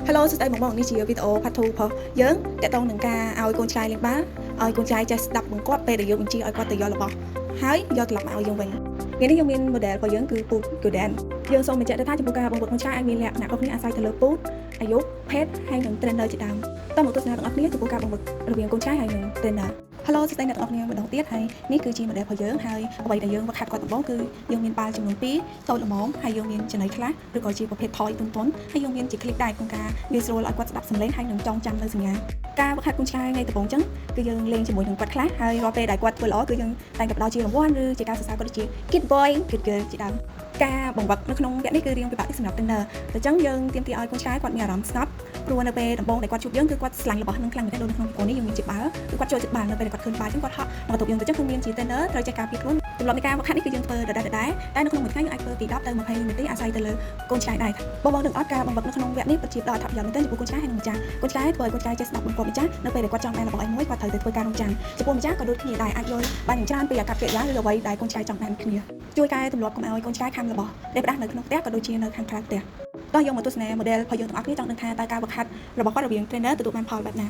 Hello សួស្តីបងនេះជាវីដេអូ part 2 របស់យើងតកតងនឹងការឲ្យកូនឆ្កែលេងបាល់ឲ្យកូនឆ្កែចេះស្ដាប់បង្គាប់ពេលដែលយើងបញ្ជាឲ្យគាត់ទៅយករបស់ហើយយកត្រឡប់មកឲ្យយើងវិញថ្ងៃនេះយើងមាន model របស់យើងគឺ Put Golden យើងសូមបញ្ជាក់ថាចំពោះការបង្វឹកកូនឆ្កែអាចមានលក្ខណៈខុសគ្នាអាស្រ័យទៅលើ Put អាយុភេទហើយនិង trainer ជាដើមតើមកទស្សនាទាំងអស់គ្នាចំពោះការបង្វឹករវាងកូនឆ្កែហើយនិង trainer Hello សួស្តីអ្នកទាំងអស់គ្នាម្ដងទៀតហើយនេះគឺជា model របស់យើងហើយអ្វីដែលយើងវឹកហាត់គាត់ដំបូងគឺយើងមានបាល់ចំនួន2តូចល្មមហើយយើងមានចំណីខ្លះឬក៏ជាប្រភេទ toy ទុនហើយយើងមានជា clip ដែរក្នុងការងាយស្រួលឲ្យគាត់ស្ដាប់សំឡេងហើយនឹងចងចាំនៅសញ្ញាការវឹកហាត់កូនឆ្កែថ្ងៃដំបូងអញ្ចឹងគឺយើងលេងជាមួយនឹងគាត់ខ្លះហើយរាល់ពេលដែលគាត់ធ្វើល្អគឺយើងតែងតែផ្ដល់ជារង្វាន់ឬជាការសរសើរគាត់ដូចជា Good boy Good girl ជាដើមការបង្វឹកនៅក្នុងវគ្គនេះគឺរៀងពិបាកសម្រាប់ trainer តែអញ្ចឹងយើងទាមទារឲ្យកូនឆ្កែគាត់មានអារម្មណ៍ស្ងប់ព្រោះនៅពេលដំបូងដែលគាត់ជួបយើងគឺគាត់ស្រឡាញ់របស់នឹងខ្លាំងមែនទែនដូចនៅក្នុងវីដេអូនេះយើងមានជាបាល់គឺគាត់ចូលចិត្តបាល់នៅពេលដែលគាត់ឃើញបាល់អញ្ចឹងគាត់ហក់មកទៅយើងទៅអញ្ចឹងគឺមានជា trainer ត្រូវចេះការពារខ្លួនទម្លាប់នៃការវឹកហាត់នេះគឺយើងធ្វើដដែលតែនៅក្នុងមួយថ្ងៃយើងអាចធ្វើពី10ទៅ20នាទីអាស្រ័យទៅលើកូនឆ្កែដែរបងទាំងអស់ការបង្វឹកនៅក្នុងវគ្គនេះពិតជាផ្ដល់អត្ថប្រយោជន៍មែនទែនចំពោះកូនឆ្កែហើយនិងម្ចាស់កូនឆ្កែធ្វើឲ្យកូនឆ្កែចេះស្ដាប់បង្គាប់ម្ចាស់នៅពេលដែលគាត់ចង់បានរបស់អីមួយគាត់ត្រូវទៅធ្វើការរងចាំចំពោះម្ចាស់ក៏ដូចគ្នាដែរអាចយល់បានយ៉ាងច្រើនពីអាកប្បកិរិយាឬអ្វីដែលកូនឆ្កែចង់បានគ្នាជួយកែទម្លាប់កុំឲ្យកូនឆ្កែខំរបស់ដែលផ្ដាស់នៅក្នុងផ្ទះក៏ដូចជានៅខាងក្រៅផ្ទះតោះយកមកទស្សនា model របស់យើងទាំងអស់គ្នាចង់ដឹងថាតើការវឹកហាត់របស់គាត់រវាង trainer ទទួលបានផលបែបណា